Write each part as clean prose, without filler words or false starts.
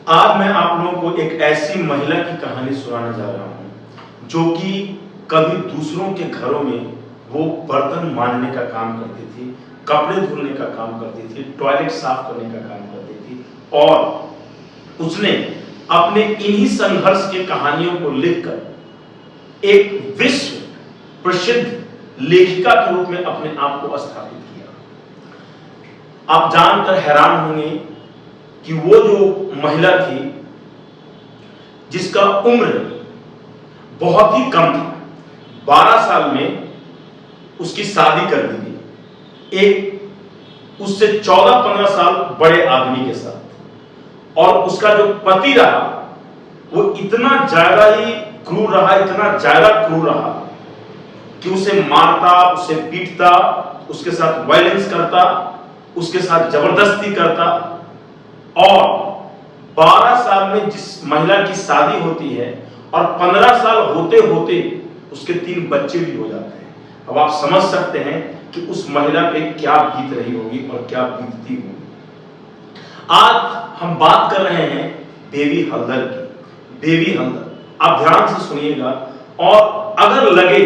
आज मैं आप लोगों को एक ऐसी महिला की कहानी सुनाने जा रहा हूं जो कि कभी दूसरों के घरों में वो बर्तन मांजने का काम करती थी, कपड़े धुलने का काम करती थी, टॉयलेट साफ करने का काम करती थी और उसने अपने इन्हीं संघर्ष के कहानियों को लिखकर एक विश्व प्रसिद्ध लेखिका के रूप में अपने आप को स्थापित किया। आप जानकर हैरान होंगे कि वो जो महिला थी जिसका उम्र बहुत ही कम था, 12 साल में उसकी शादी कर दी गई एक उससे 14-15 साल बड़े आदमी के साथ। और उसका जो पति रहा वो इतना ज्यादा ही क्रूर रहा, इतना ज्यादा क्रूर रहा कि उसे मारता, उसे पीटता, उसके साथ वायलेंस करता, उसके साथ जबरदस्ती करता। और 12 साल में जिस महिला की शादी होती है और 15 साल होते होते उसके 3 बच्चे भी हो जाते हैं। अब आप समझ सकते हैं कि उस महिला पे क्या बीत रही होगी और क्या बीतती होगी। आज हम बात कर रहे हैं बेबी हल्दर की। बेबी हल्दर, आप ध्यान से सुनिएगा और अगर लगे,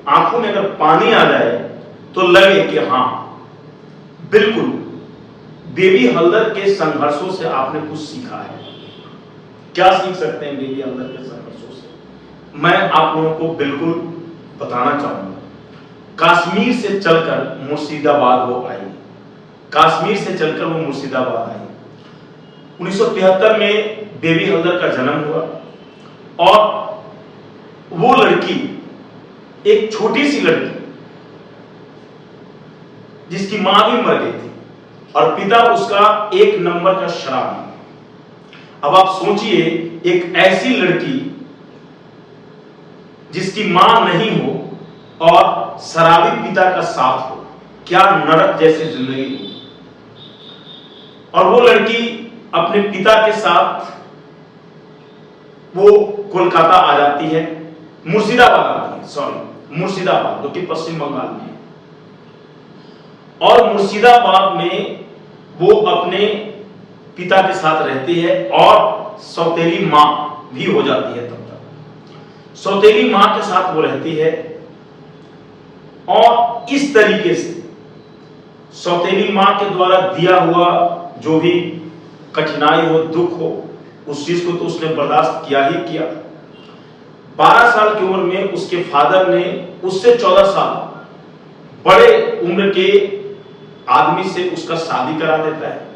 आंखों में अगर पानी आ जाए तो लगे कि हां बिल्कुल बेबी हल्दर के संघर्षों से आपने कुछ सीखा है। क्या सीख सकते हैं बेबी हल्दर के संघर्षों से? मैं आप लोगों को बिल्कुल बताना चाहूंगा। कश्मीर से चलकर मुर्शिदाबाद वो आई। कश्मीर से चलकर वो मुर्शिदाबाद आई। 1973 में बेबी हल्दर का जन्म हुआ और वो लड़की एक छोटी सी लड़की जिसकी मां भी मर गई थी और पिता उसका 1 नंबर का शराबी। अब आप सोचिए, एक ऐसी लड़की जिसकी मां नहीं हो और शराबी पिता का साथ हो, क्या नरक जैसी जिंदगी हो। और वो लड़की अपने पिता के साथ वो कोलकाता आ जाती है, मुर्शिदाबाद आती है, सॉरी मुर्शिदाबाद, जो कि पश्चिम बंगाल में है। और मुर्शिदाबाद में वो अपने पिता के साथ रहती है और सौतेली मां भी हो जाती है। तब तक सौतेली मां के साथ वो रहती है और इस तरीके से सौतेली मां के द्वारा दिया हुआ जो भी कठिनाई हो, दुख हो, उस चीज को तो उसने बर्दाश्त किया ही किया। 12 साल की उम्र में उसके फादर ने उससे 14 साल बड़े उम्र के आदमी से उसका शादी करा देता है।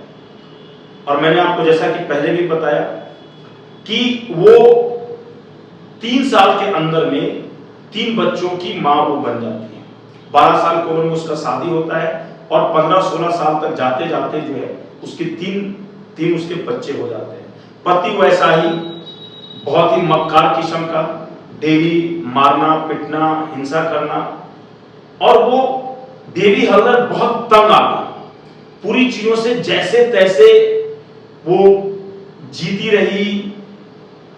और मैंने आपको जैसा कि पहले भी बताया कि वो 3 साल के अंदर में 3 बच्चों की मां वो बन जाती है। 12 साल की उम्र में उसका शादी होता है और 15-16 साल तक जाते जाते जो है उसके 3 उसके बच्चे हो जाते हैं। पति वैसा ही बहुत ही मक्कार किस्म का, डेली मारना, पिटना, हिंसा करना। और वो बेबी हल्दर बहुत तंग आ गई पूरी चीजों से, जैसे तैसे वो जीती रही,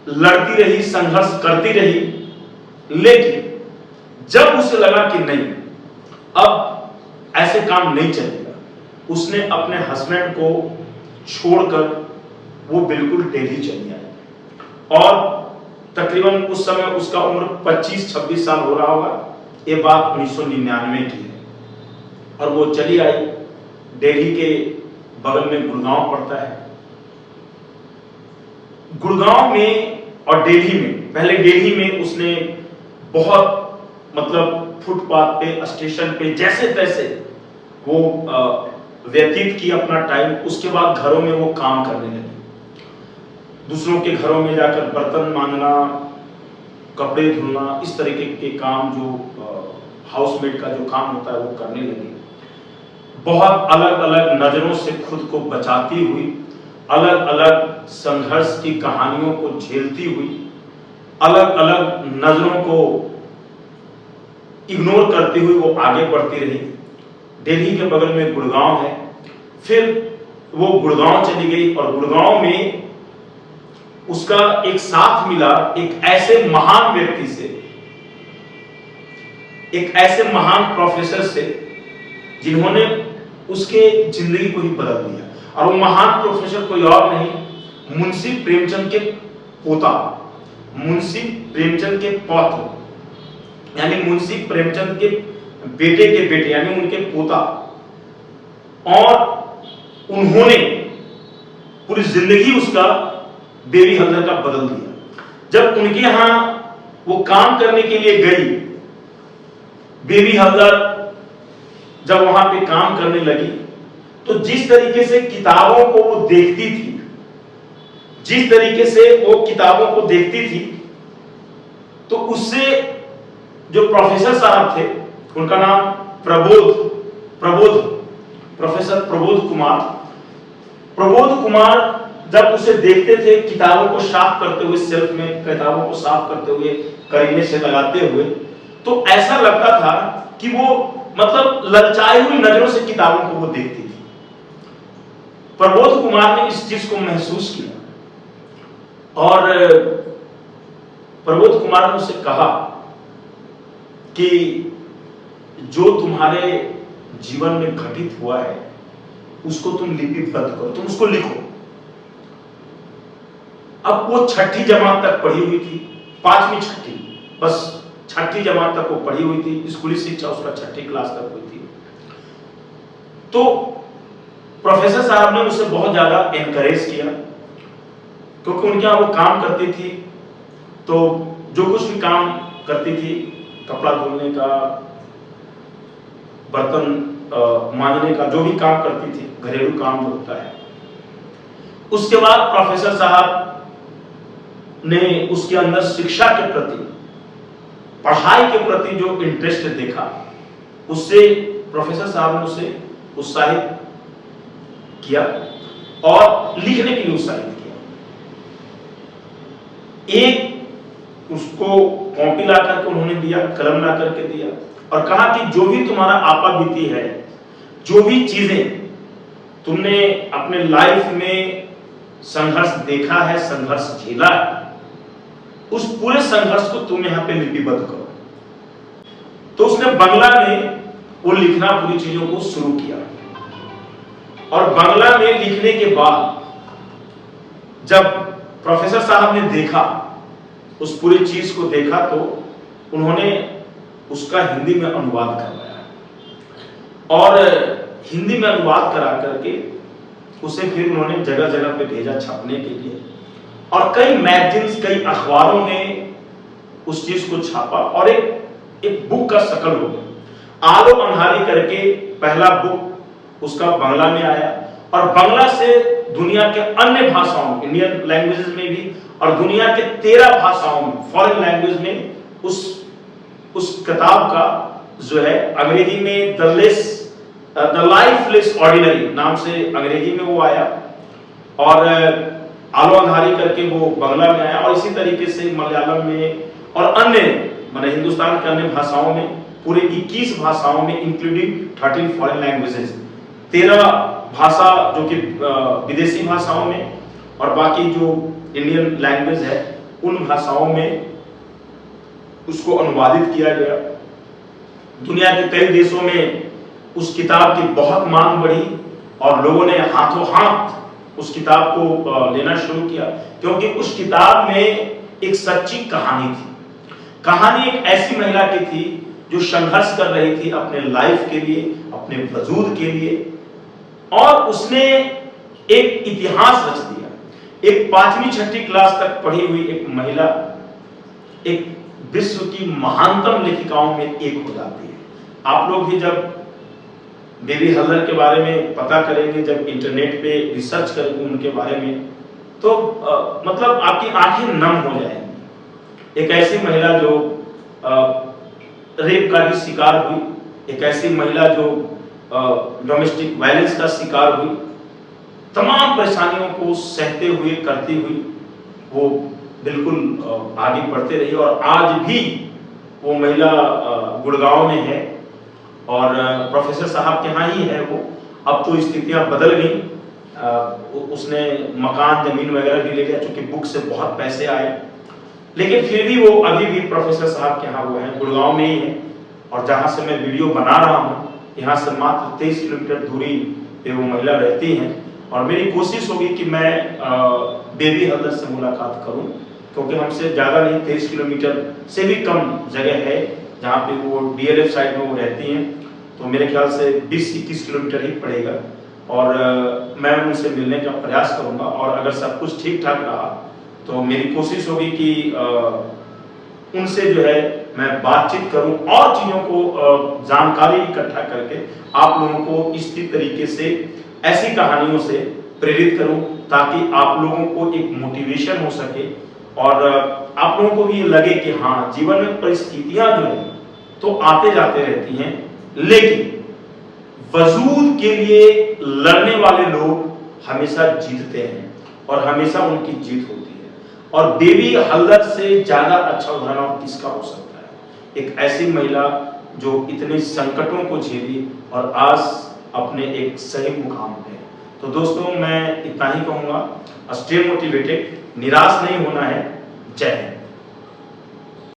लड़ती रही, संघर्ष करती रही। लेकिन जब उसे लगा कि नहीं, अब ऐसे काम नहीं चलेगा, उसने अपने हस्बैंड को छोड़कर वो बिल्कुल दिल्ली चली आई। और तकरीबन उस समय उसका उम्र 25-26 साल हो रहा होगा। ये बात 1999 की है। और वो चली आई। दिल्ली के बगल में गुड़गांव पड़ता है। गुड़गांव में और दिल्ली में, पहले दिल्ली में उसने बहुत मतलब फुटपाथ पे, स्टेशन पे, जैसे तैसे वो व्यतीत की अपना टाइम। उसके बाद घरों में वो काम करने लगी, दूसरों के घरों में जाकर बर्तन मांजना, कपड़े धुलना, इस तरीके के काम जो हाउसमेट का जो काम होता है वो करने लगी। बहुत अलग अलग नजरों से खुद को बचाती हुई, अलग अलग संघर्ष की कहानियों को झेलती हुई, अलग अलग नजरों को इग्नोर करती हुई वो आगे बढ़ती रही। दिल्ली के बगल में गुड़गांव है। फिर वो गुड़गांव चली गई और गुड़गांव में उसका एक साथ मिला एक ऐसे महान व्यक्ति से, एक ऐसे महान प्रोफेसर से जिन्होंने उसके जिंदगी को ही बदल दिया। और वो महान प्रोफेसर कोई और नहीं, मुंशी प्रेमचंद के पोता, मुंशी प्रेमचंद के पौत्र यानी मुंशी प्रेमचंद के बेटे के बेटे यानी उनके पोता, और उन्होंने पूरी जिंदगी उसका बेबी हल्दर का बदल दिया। जब उनके यहां वो काम करने के लिए गई, बेबी हल्दर जब वहां पे काम करने लगी तो जिस तरीके से किताबों को वो देखती थी, जिस तरीके से वो किताबों को देखती थी, तो उससे जो प्रोफेसर साहब थे, उनका नाम प्रोफेसर प्रबोध कुमार जब उसे देखते थे किताबों को साफ करते हुए, सेल्फ में किताबों को साफ करते हुए, करीने से लगाते हुए, तो ऐसा लगता था कि वो मतलब ललचाई हुई नजरों से किताबों को वो देखती थी। प्रबोध कुमार ने इस चीज को महसूस किया और प्रबोध कुमार ने उसे कहा कि जो तुम्हारे जीवन में घटित हुआ है उसको तुम लिपिबद्ध करो, तुम उसको लिखो। अब वो 6ठी जमात तक पढ़ी हुई थी, 5वीं 6ठी, बस 6ठी जमात तक वो पढ़ी हुई थी, स्कूली शिक्षा उसका 6ठी क्लास तक हुई थी। तो प्रोफेसर साहब ने उसे बहुत ज्यादा एनकरेज किया, क्योंकि उनके यहाँ वो काम करती थी, तो जो कुछ भी काम करती थी, कपड़ा धोने का, बर्तन मांजने का, जो भी काम करती थी, घरेलू काम जो होता है, उसके बाद प्रोफेसर साहब ने उसके अंदर शिक्षा के प्रति, पढ़ाई के प्रति जो इंटरेस्ट देखा, उससे प्रोफेसर साहब ने उसे उत्साहित किया और लिखने के लिए उत्साहित किया। एक उसको कॉपी ला करके उन्होंने दिया, कलम ला करके दिया और कहा कि जो भी तुम्हारा आपा बीती है, जो भी चीजें तुमने अपने लाइफ में संघर्ष देखा है, संघर्ष झेला है, उस पूरे संघर्ष को तुम यहां पे लिपिबद्ध करो। तो उसने बांग्ला में वो लिखना पूरी चीजों को शुरू किया और बांग्ला में लिखने के बाद जब प्रोफेसर साहब ने देखा, उस पूरी चीज को देखा, तो उन्होंने उसका हिंदी में अनुवाद करवाया और हिंदी में अनुवाद करा करके उसे फिर उन्होंने जगह जगह पे भेजा छपने के लिए और कई मैगजीन्स, कई अखबारों ने उस चीज को छापा और एक बुक का शकल हो गया। आलो अंधारी करके पहला बुक उसका बांग्ला में आया और बांग्ला से दुनिया के अन्य भाषाओं, इंडियन लैंग्वेजेस में भी और दुनिया के 13 भाषाओं में, फॉरेन लैंग्वेज में उस किताब का जो है अंग्रेजी में द लाइफ लेस ऑर्डिनरी नाम से अंग्रेजी में वो आया और आलो अंधारी करके वो बांग्ला में आया और इसी तरीके से मलयालम में और अन्य माने हिंदुस्तान के अन्य भाषाओं में, पूरे 21 भाषाओं में इंक्लूडिंग 13 फॉरेन लैंग्वेजेस, 13 भाषा जो कि विदेशी भाषाओं में और बाकी जो इंडियन लैंग्वेज है उन भाषाओं में उसको अनुवादित किया गया। दुनिया के कई देशों में उस किताब की बहुत मांग बढ़ी और लोगों ने हाथों हाथ उस किताब को लेना शुरू किया, क्योंकि उस किताब में एक सच्ची कहानी थी। कहानी एक ऐसी महिला की थी जो संघर्ष कर रही थी अपने लाइफ के लिए, अपने वजूद के लिए, और उसने एक इतिहास रच दिया। एक 5वीं 6ठी क्लास तक पढ़ी हुई एक महिला एक विश्व की महानतम लेखिकाओं में एक हो जाती है। आप लोग भी जब बेबी हल्दर के बारे में पता करेंगे, जब इंटरनेट पे रिसर्च करेंगे उनके बारे में, तो मतलब आपकी आंखें नम हो जाएंगी। एक ऐसी महिला जो रेप का भी शिकार हुई, एक ऐसी महिला जो डोमेस्टिक वायलेंस का शिकार हुई, तमाम परेशानियों को सहते हुए, करती हुई वो बिल्कुल आगे बढ़ते रही और आज भी वो महिला गुड़गांव में है और प्रोफेसर साहब के यहाँ ही है वो। अब तो स्थितियां बदल गई, उसने मकान जमीन वगैरह भी ले लिया क्योंकि बुक से बहुत पैसे आए, लेकिन फिर भी वो अभी भी प्रोफेसर साहब के यहाँ वो है, गुड़गांव में ही है। और जहाँ से मैं वीडियो बना रहा हूँ यहाँ से मात्र 23 किलोमीटर दूरी पे वो महिला रहती हैं और मेरी कोशिश होगी कि मैं बेबी हल्दर से मुलाकात करूं, क्योंकि हमसे ज़्यादा नहीं 23 किलोमीटर से भी कम जगह है जहाँ पे वो DLF साइड में वो रहती हैं, तो मेरे ख्याल से 20-21 किलोमीटर ही पड़ेगा। और मैं उनसे मिलने का प्रयास करूंगा, और अगर सब कुछ ठीक ठाक रहा तो मेरी कोशिश होगी कि उनसे जो है मैं बातचीत करूं और चीज़ों को जानकारी इकट्ठा करके आप लोगों को इसी तरीके से ऐसी कहानियों से प्रेरित करूं, ताकि आप लोगों को एक मोटिवेशन हो सके और आप लोगों को भी ये लगे कि हाँ, जीवन में परिस्थितियां जो है तो आते जाते रहती हैं, लेकिन वजूद के लिए लड़ने वाले लोग हमेशा जीतते हैं और हमेशा उनकी जीत होती है। और बेबी हल्दर से ज्यादा अच्छा उदाहरण और किसका हो सकता है? एक ऐसी महिला जो इतने संकटों को झेली और आज अपने एक सही मुकाम पे। तो दोस्तों, मैं इतना ही कहूंगा, स्टे मोटिवेटेड, निराश नहीं होना है। जय हिंद।